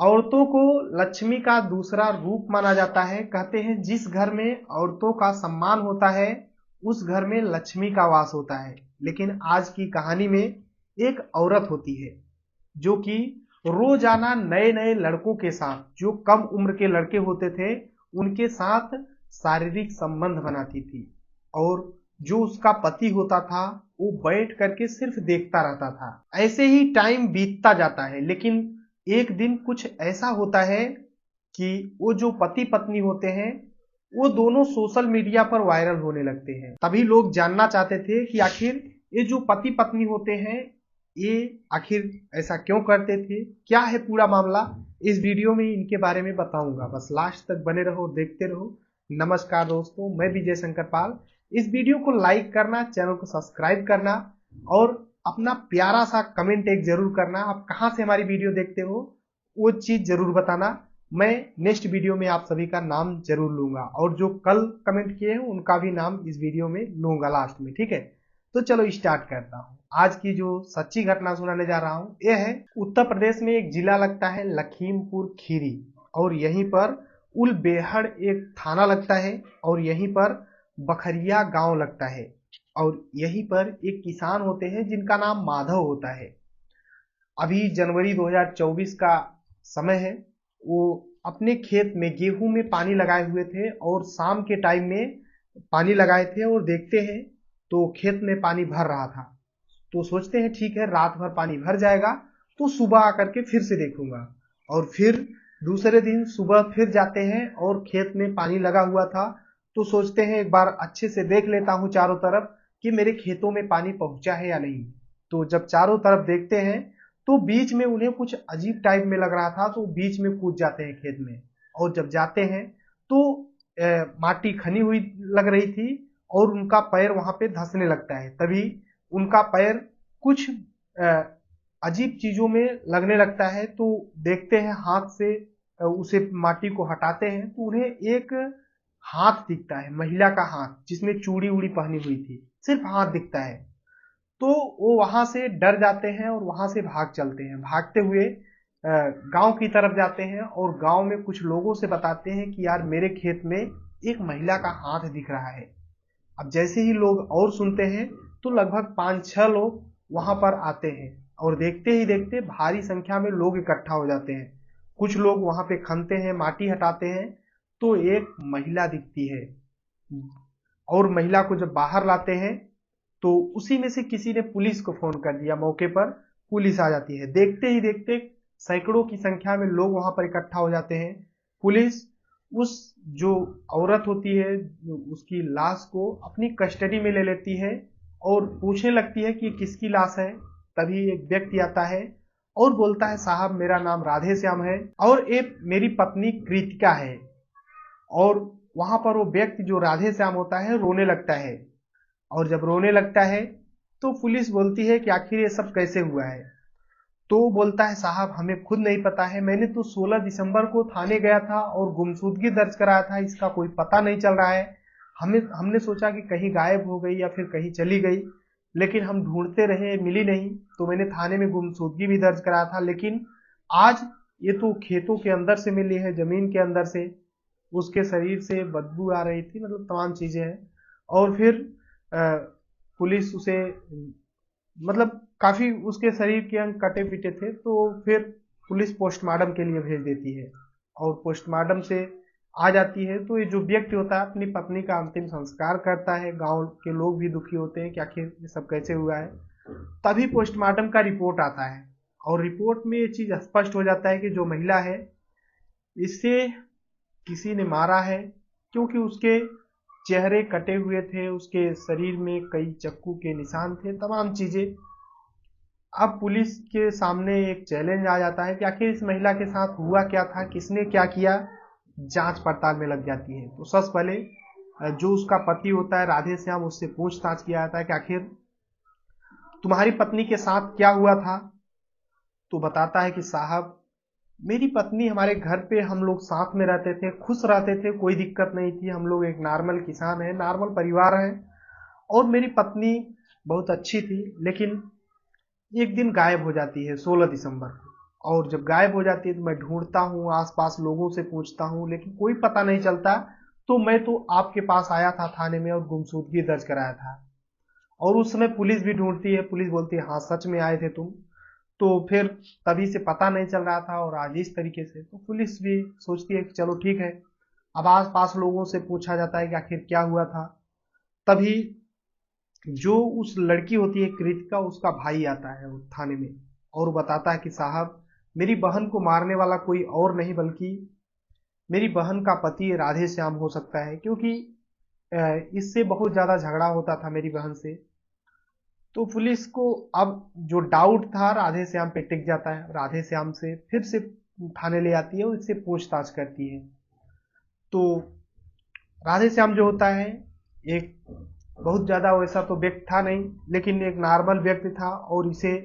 औरतों को लक्ष्मी का दूसरा रूप माना जाता है। कहते हैं जिस घर में औरतों का सम्मान होता है उस घर में लक्ष्मी का वास होता है। लेकिन आज की कहानी में एक औरत होती है जो कि रोजाना नए नए लड़कों के साथ, जो कम उम्र के लड़के होते थे, उनके साथ शारीरिक संबंध बनाती थी। और जो उसका पति होता था वो बैठ करके सिर्फ देखता रहता था। ऐसे ही टाइम बीतता जाता है। लेकिन एक दिन कुछ ऐसा होता है कि वो जो पति पत्नी होते हैं वो दोनों सोशल मीडिया पर वायरल होने लगते हैं। तभी लोग जानना चाहते थे कि आखिर ये जो पति पत्नी होते हैं ये आखिर ऐसा क्यों करते थे, क्या है पूरा मामला। इस वीडियो में इनके बारे में बताऊंगा, बस लास्ट तक बने रहो, देखते रहो। नमस्कार दोस्तों, मैं विजय शंकर पाल। इस वीडियो को लाइक करना, चैनल को सब्सक्राइब करना और अपना प्यारा सा कमेंट एक जरूर करना। आप कहां से हमारी वीडियो देखते हो वो चीज जरूर बताना। मैं नेक्स्ट वीडियो में आप सभी का नाम जरूर लूंगा और जो कल कमेंट किए हैं उनका भी नाम इस वीडियो में लूंगा लास्ट में, ठीक है। तो चलो स्टार्ट करता हूँ। आज की जो सच्ची घटना सुनाने जा रहा हूँ यह है उत्तर प्रदेश में एक जिला लगता है लखीमपुर खीरी, और यहीं पर उलबेहड़ एक थाना लगता है, और यहीं पर बखरिया गांव लगता है, और यहीं पर एक किसान होते हैं जिनका नाम माधव होता है। अभी जनवरी 2024 का समय है। वो अपने खेत में गेहूं में पानी लगाए हुए थे और शाम के टाइम में पानी लगाए थे, और देखते हैं तो खेत में पानी भर रहा था। तो सोचते हैं ठीक है, रात भर पानी भर जाएगा तो सुबह आकर के फिर से देखूंगा। और फिर दूसरे दिन सुबह फिर जाते हैं और खेत में पानी लगा हुआ था, तो सोचते हैं एक बार अच्छे से देख लेता हूं चारों तरफ कि मेरे खेतों में पानी पहुंचा है या नहीं। तो जब चारों तरफ देखते हैं तो बीच में उन्हें कुछ अजीब टाइप में लग रहा था, तो बीच में कूद जाते हैं खेत में। और जब जाते हैं तो माटी खनी हुई लग रही थी और उनका पैर वहां पे धंसने लगता है। तभी उनका पैर कुछ अजीब चीजों में लगने लगता है, तो देखते हैं हाथ से उसे माटी को हटाते हैं तो उन्हें एक हाथ दिखता है, महिला का हाथ जिसमें चूड़ी उड़ी पहनी हुई थी, सिर्फ हाथ दिखता है। तो वो वहां से डर जाते हैं और वहां से भाग चलते हैं। भागते हुए गांव की तरफ जाते हैं और गांव में कुछ लोगों से बताते हैं कि यार मेरे खेत में एक महिला का हाथ दिख रहा है। अब जैसे ही लोग और सुनते हैं तो लगभग 5-6 लोग वहां पर आते हैं, और देखते ही देखते भारी संख्या में लोग इकट्ठा हो जाते हैं। कुछ लोग वहां पे खनते हैं, माटी हटाते हैं, तो एक महिला दिखती है। और महिला को जब बाहर लाते हैं तो उसी में से किसी ने पुलिस को फोन कर दिया। मौके पर पुलिस आ जाती है। देखते ही देखते सैकड़ों की संख्या में लोग वहां पर इकट्ठा हो जाते हैं। पुलिस उस जो औरत होती है उसकी लाश को अपनी कस्टडी में ले लेती है और पूछने लगती है कि किसकी लाश है। तभी एक व्यक्ति आता है और बोलता है साहब मेरा नाम राधे श्याम है और एक मेरी पत्नी कृतिका है। और वहां पर वो व्यक्ति जो राधे श्याम होता है रोने लगता है, और जब रोने लगता है तो पुलिस बोलती है कि आखिर ये सब कैसे हुआ है। तो बोलता है साहब हमें खुद नहीं पता है, मैंने तो 16 दिसंबर को थाने गया था और गुमशुदगी दर्ज कराया था, इसका कोई पता नहीं चल रहा है। हमने सोचा कि कहीं गायब हो गई या फिर कहीं चली गई, लेकिन हम ढूंढते रहे, मिली नहीं, तो मैंने थाने में गुमशुदगी भी दर्ज कराया था। लेकिन आज ये तो खेतों के अंदर से मिली है, जमीन के अंदर से, उसके शरीर से बदबू आ रही थी, मतलब तमाम चीजें हैं। और फिर पुलिस उसे, मतलब काफी उसके शरीर के अंग कटे पिटे थे, तो फिर पुलिस पोस्टमार्टम के लिए भेज देती है। और पोस्टमार्टम से आ जाती है तो ये जो व्यक्ति होता है अपनी पत्नी का अंतिम संस्कार करता है। गांव के लोग भी दुखी होते हैं कि आखिर ये सब कैसे हुआ है। तभी पोस्टमार्टम का रिपोर्ट आता है और रिपोर्ट में ये चीज स्पष्ट हो जाता है कि जो महिला है इसे किसी ने मारा है, क्योंकि उसके चेहरे कटे हुए थे, उसके शरीर में कई चाकू के निशान थे, तमाम चीजें। अब पुलिस के सामने एक चैलेंज आ जाता है कि आखिर इस महिला के साथ हुआ क्या था, किसने क्या किया। जांच पड़ताल में लग जाती है। तो सबसे पहले जो उसका पति होता है राधे श्याम, उससे पूछताछ किया जाता है कि आखिर तुम्हारी पत्नी के साथ क्या हुआ था। तो बताता है कि साहब मेरी पत्नी, हमारे घर पे हम लोग साथ में रहते थे, खुश रहते थे, कोई दिक्कत नहीं थी, हम लोग एक नॉर्मल किसान है, नॉर्मल परिवार है, और मेरी पत्नी बहुत अच्छी थी। लेकिन एक दिन गायब हो जाती है 16 दिसंबर को, और जब गायब हो जाती है तो मैं ढूंढता हूँ, आसपास लोगों से पूछता हूँ, लेकिन कोई पता नहीं चलता। तो मैं तो आपके पास आया था थाने में और गुमशुदगी दर्ज कराया था। और उस समय पुलिस भी ढूंढती है, पुलिस बोलती है हाँ सच में आए थे तुम। तो फिर तभी से पता नहीं चल रहा था, और आज इस तरीके से तो पुलिस भी सोचती है कि चलो ठीक है। अब आस पास लोगों से पूछा जाता है कि आखिर क्या हुआ था। तभी जो उस लड़की होती है कृतिका, उसका भाई आता है उस थाने में, और वो बताता है कि साहब, मेरी बहन को मारने वाला कोई और नहीं बल्कि मेरी बहन का पति राधे श्याम हो सकता है, क्योंकि इससे बहुत ज्यादा झगड़ा होता था मेरी बहन से। तो पुलिस को अब जो डाउट था राधे श्याम पे टिक जाता है, राधे श्याम से फिर से थाने ले आती है और इससे पूछताछ करती है। तो राधे श्याम जो होता है, एक बहुत ज्यादा वैसा तो व्यक्ति था नहीं, लेकिन एक नॉर्मल व्यक्ति था, और इसे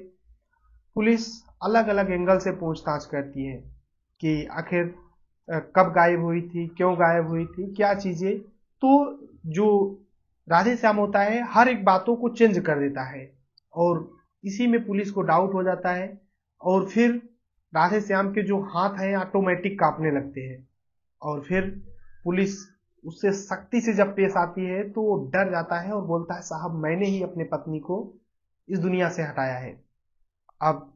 पुलिस अलग अलग एंगल से पूछताछ करती है कि आखिर कब गायब हुई थी, क्यों गायब हुई थी, क्या चीजें। तो जो राधे श्याम होता है हर एक बातों को चेंज कर देता है, और इसी में पुलिस को डाउट हो जाता है। और फिर राधे श्याम के जो हाथ हैं ऑटोमेटिक कांपने लगते हैं, और फिर पुलिस उससे सख्ती से जब पेश आती है तो वो डर जाता है और बोलता है साहब, मैंने ही अपने पत्नी को इस दुनिया से हटाया है। अब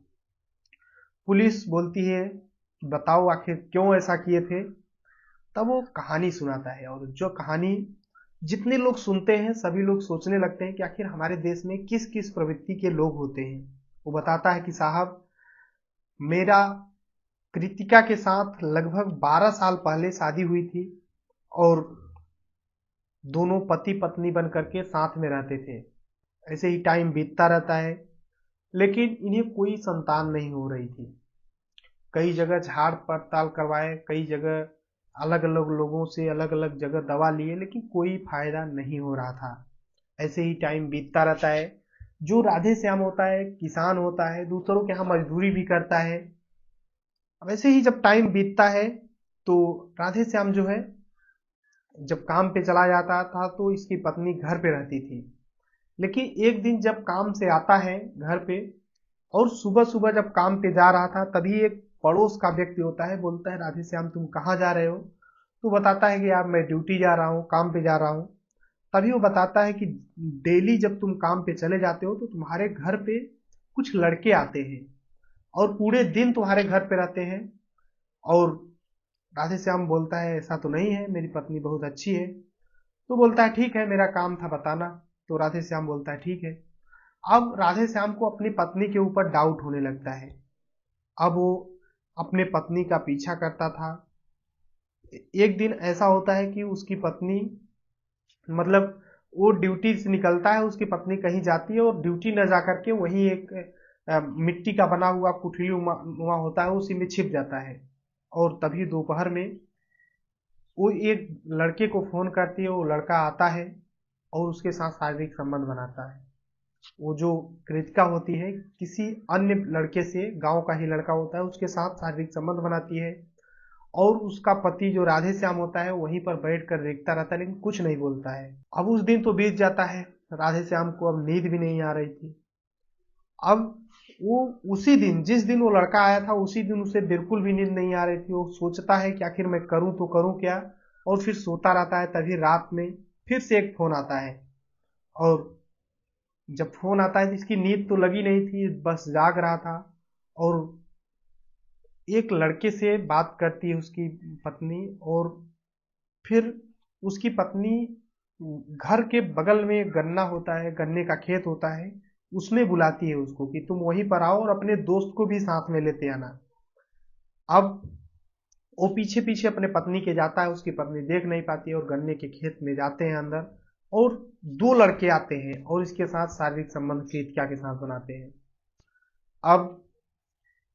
पुलिस बोलती है कि बताओ आखिर क्यों ऐसा किए थे। तब वो कहानी सुनाता है, और जो कहानी जितने लोग सुनते हैं सभी लोग सोचने लगते हैं कि आखिर हमारे देश में किस किस प्रवृत्ति के लोग होते हैं। वो बताता है कि साहब, मेरा कृतिका के साथ लगभग 12 साल पहले शादी हुई थी, और दोनों पति पत्नी बन करके साथ में रहते थे। ऐसे ही टाइम बीतता रहता है, लेकिन इन्हें कोई संतान नहीं हो रही थी। कई जगह झाड़ पड़ताल करवाए, कई जगह अलग अलग लोगों से अलग अलग जगह दवा लिए, लेकिन कोई फायदा नहीं हो रहा था। ऐसे ही टाइम बीतता रहता है। जो राधे श्याम होता है किसान होता है, दूसरों के यहाँ मजदूरी भी करता है। वैसे ही जब टाइम बीतता है तो राधे श्याम जो है जब काम पे चला जाता था तो इसकी पत्नी घर पे रहती थी। लेकिन एक दिन जब काम से आता है घर पे, और सुबह सुबह जब काम पे जा रहा था, तभी एक पड़ोस का व्यक्ति होता है, बोलता है राधे श्याम तुम कहाँ जा रहे हो। तो बताता है कि यार मैं ड्यूटी जा रहा हूँ, काम पे जा रहा हूँ। तभी वो बताता है कि डेली जब तुम काम पे चले जाते हो तो तुम्हारे घर पे कुछ लड़के आते हैं, और पूरे दिन तुम्हारे घर पे रहते हैं। और राधे श्याम बोलता है ऐसा तो नहीं है, मेरी पत्नी बहुत अच्छी है। तो बोलता है ठीक है, मेरा काम था बताना। तो राधे श्याम बोलता है ठीक है। अब राधे श्याम को अपनी पत्नी के ऊपर डाउट होने लगता है। अब वो अपने पत्नी का पीछा करता था। एक दिन ऐसा होता है कि उसकी पत्नी, मतलब वो ड्यूटी से निकलता है, उसकी पत्नी कहीं जाती है और ड्यूटी न जा करके वहीं एक मिट्टी का बना हुआ कुठली वहां होता है, उसी में छिप जाता है। और तभी दोपहर में वो एक लड़के को फोन करती है, वो लड़का आता है और उसके साथ शारीरिक संबंध बनाता है। वो जो कृतिका होती है किसी अन्य लड़के से, गांव का ही लड़का होता है, उसके साथ शारीरिक संबंध बनाती है। और उसका पति जो राधे श्याम होता है वहीं पर बैठ कर देखता रहता है, लेकिन कुछ नहीं बोलता है। अब उस दिन तो बीत जाता है, राधे श्याम को अब नींद भी नहीं आ रही थी। अब वो उसी दिन, जिस दिन वो लड़का आया था, उसी दिन उसे बिल्कुल भी नींद नहीं आ रही थी। वो सोचता है कि आखिर मैं करूं तो करूं क्या, और फिर सोता रहता है। तभी रात में फिर से एक फोन आता है, और जब फोन आता है तो इसकी नींद तो लगी नहीं थी, बस जाग रहा था। और एक लड़के से बात करती है उसकी पत्नी, और फिर उसकी पत्नी घर के बगल में गन्ना होता है, गन्ने का खेत होता है, उसमें बुलाती है उसको कि तुम वहीं पर आओ और अपने दोस्त को भी साथ में लेते आना। अब वो पीछे पीछे अपने पत्नी के जाता है, उसकी पत्नी देख नहीं पाती है, और गन्ने के खेत में जाते हैं अंदर। और दो लड़के आते हैं और इसके साथ शारीरिक संबंध कृतिका के साथ बनाते हैं। अब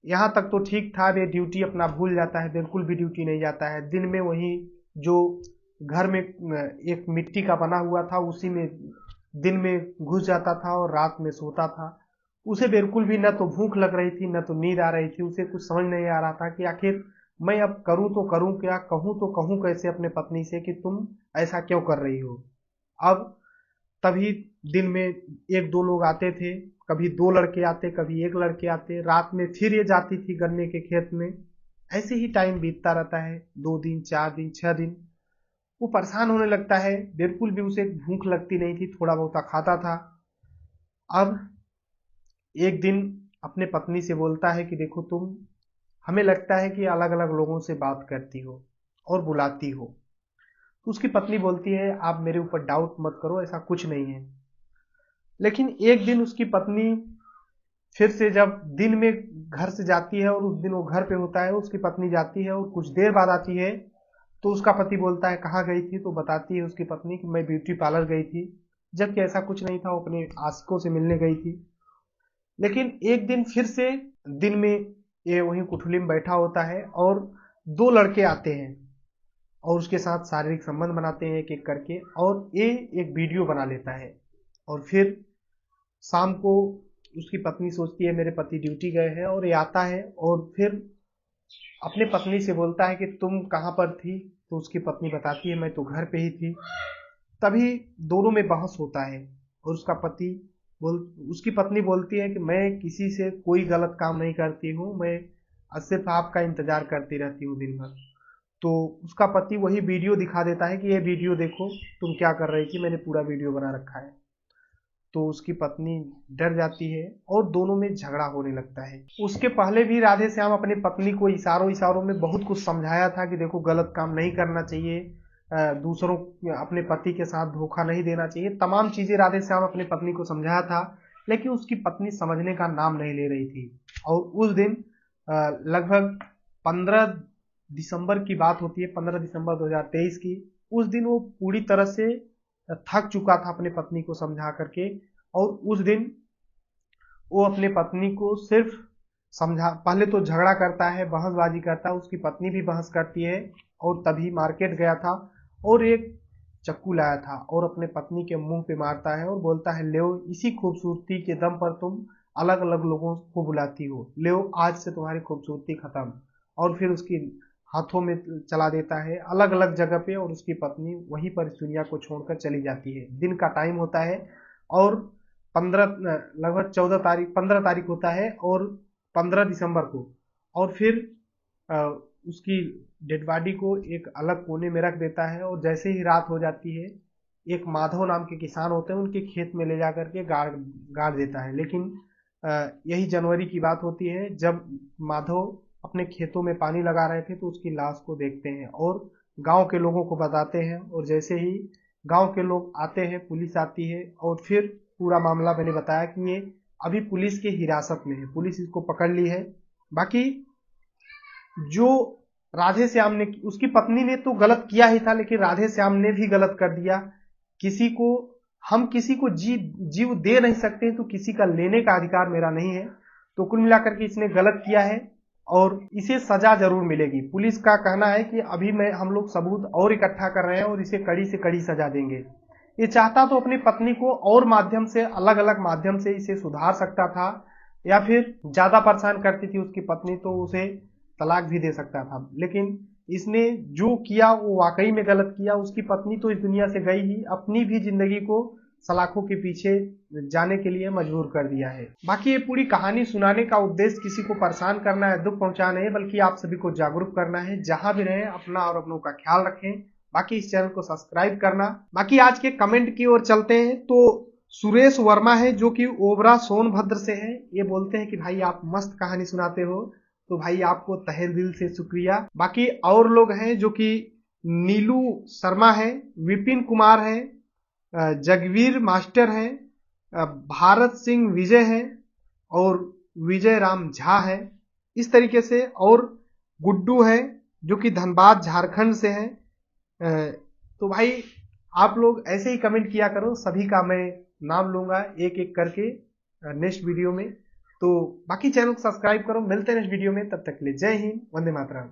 यहाँ तक तो ठीक था, वे ड्यूटी अपना भूल जाता है, बिल्कुल भी ड्यूटी नहीं जाता है। दिन में वही जो घर में एक मिट्टी का बना हुआ था, उसी में दिन में घुस जाता था और रात में सोता था। उसे बिल्कुल भी न तो भूख लग रही थी, न तो नींद आ रही थी। उसे कुछ समझ नहीं आ रहा था कि आखिर मैं अब करूं तो करूं क्या, कहूं तो कहूं कैसे अपने पत्नी से कि तुम ऐसा क्यों कर रही हो। अब तभी दिन में एक दो लोग आते थे, कभी दो लड़के आते, कभी एक लड़के आते, रात में फिर ये जाती थी गन्ने के खेत में। ऐसे ही टाइम बीतता रहता है, 2 दिन, 4 दिन, 6 दिन। वो परेशान होने लगता है, बिल्कुल भी उसे भूख लगती नहीं थी, थोड़ा बहुत खाता था। अब एक दिन अपने पत्नी से बोलता है कि देखो तुम, हमें लगता है कि अलग अलग लोगों से बात करती हो और बुलाती हो। तो उसकी पत्नी बोलती है आप मेरे ऊपर डाउट मत करो, ऐसा कुछ नहीं है। लेकिन एक दिन उसकी पत्नी फिर से जब दिन में घर से जाती है, और उस दिन वो घर पे होता है, उसकी पत्नी जाती है और कुछ देर बाद आती है, तो उसका पति बोलता है कहाँ गई थी, तो बताती है उसकी पत्नी कि मैं ब्यूटी पार्लर गई थी, जबकि ऐसा कुछ नहीं था, वो अपने आशिकों से मिलने गई थी। लेकिन एक दिन फिर से दिन में ये वहीं कुठुली में बैठा होता है और दो लड़के आते हैं और उसके साथ शारीरिक संबंध बनाते हैं एक एक करके, और ये एक वीडियो बना लेता है। और फिर शाम को उसकी पत्नी सोचती है मेरे पति ड्यूटी गए हैं, और ये आता है और फिर अपने पत्नी से बोलता है कि तुम कहाँ पर थी, तो उसकी पत्नी बताती है मैं तो घर पे ही थी। तभी दोनों में बहस होता है और उसकी पत्नी बोलती है कि मैं किसी से कोई गलत काम नहीं करती हूँ, मैं सिर्फ आपका इंतजार करती रहती हूँ दिन भर। तो उसका पति वही वीडियो दिखा देता है कि ये वीडियो देखो तुम क्या कर रही थी, मैंने पूरा वीडियो बना रखा है। तो उसकी पत्नी डर जाती है और दोनों में झगड़ा होने लगता है। उसके पहले भी राधे श्याम अपनी पत्नी को इशारों इशारों में बहुत कुछ समझाया था कि देखो गलत काम नहीं करना चाहिए, दूसरों अपने पति के साथ धोखा नहीं देना चाहिए, तमाम चीजें राधे श्याम अपनी पत्नी को समझाया था। लेकिन उसकी पत्नी समझने का नाम नहीं ले रही थी। और उस दिन लगभग 15 दिसंबर की बात होती है, 15 दिसंबर 2023 की। उस दिन वो पूरी तरह से थक चुका था अपने पत्नी को समझा करके, और उस दिन वो अपने पत्नी को सिर्फ समझा, पहले तो झगड़ा करता है, बहसबाजी करता है, उसकी पत्नी भी बहस करती है। और तभी मार्केट गया था और एक चक्कू लाया था और अपने पत्नी के मुंह पे मारता है और बोलता है ले इसी खूबसूरती के दम पर तुम अलग अलग लोगों को बुलाती हो, ले आज से तुम्हारी खूबसूरती खत्म। और फिर उसकी हाथों में चला देता है अलग अलग जगह पे, और उसकी पत्नी वहीं पर इस दुनिया को छोड़कर चली जाती है। दिन का टाइम होता है और 15 लगभग 15 तारीख होता है और 15 दिसंबर को। और फिर उसकी डेड बॉडी को एक अलग कोने में रख देता है, और जैसे ही रात हो जाती है एक माधव नाम के किसान होते हैं, उनके खेत में ले जा करके गाड़ देता है। लेकिन यही जनवरी की बात होती है जब माधव अपने खेतों में पानी लगा रहे थे, तो उसकी लाश को देखते हैं और गांव के लोगों को बताते हैं। और जैसे ही गांव के लोग आते हैं, पुलिस आती है, और फिर पूरा मामला मैंने बताया कि ये अभी पुलिस के हिरासत में है, पुलिस इसको पकड़ ली है। बाकी जो राधे श्याम ने, उसकी पत्नी ने तो गलत किया ही था, लेकिन राधे श्याम ने भी गलत कर दिया। हम किसी को जीव दे नहीं सकते, तो किसी का लेने का अधिकार मेरा नहीं है। तो कुल मिलाकर के इसने गलत किया है और इसे सजा जरूर मिलेगी। पुलिस का कहना है कि अभी हम लोग सबूत और इकट्ठा कर रहे हैं और इसे कड़ी से कड़ी सजा देंगे। ये चाहता तो अपनी पत्नी को और माध्यम से, अलग अलग माध्यम से इसे सुधार सकता था, या फिर ज्यादा परेशान करती थी उसकी पत्नी तो उसे तलाक भी दे सकता था। लेकिन इसने जो किया वो वाकई में गलत किया। उसकी पत्नी तो इस दुनिया से गई ही, अपनी भी जिंदगी को सलाखों के पीछे जाने के लिए मजबूर कर दिया है। बाकी ये पूरी कहानी सुनाने का उद्देश्य किसी को परेशान करना है, दुख पहुंचाना है, बल्कि आप सभी को जागरूक करना है। जहां भी रहें अपना और अपनों का ख्याल रखें। बाकी इस चैनल को सब्सक्राइब करना। बाकी आज के कमेंट की ओर चलते हैं, तो सुरेश वर्मा है जो कि ओबरा सोनभद्र से है। ये बोलते हैं कि भाई आप मस्त कहानी सुनाते हो, तो भाई आपको तहे दिल से शुक्रिया। बाकी और लोग हैं जो कि नीलू शर्मा है, विपिन कुमार है, जगवीर मास्टर है, भारत सिंह विजय है, और विजय राम झा है। इस तरीके से और गुड्डू है जो कि धनबाद झारखंड से है। तो भाई आप लोग ऐसे ही कमेंट किया करो, सभी का मैं नाम लूंगा एक एक करके नेक्स्ट वीडियो में। तो बाकी चैनल को सब्सक्राइब करो। मिलते हैं नेक्स्ट वीडियो में, तब तक के लिए जय हिंद, वंदे मातरम।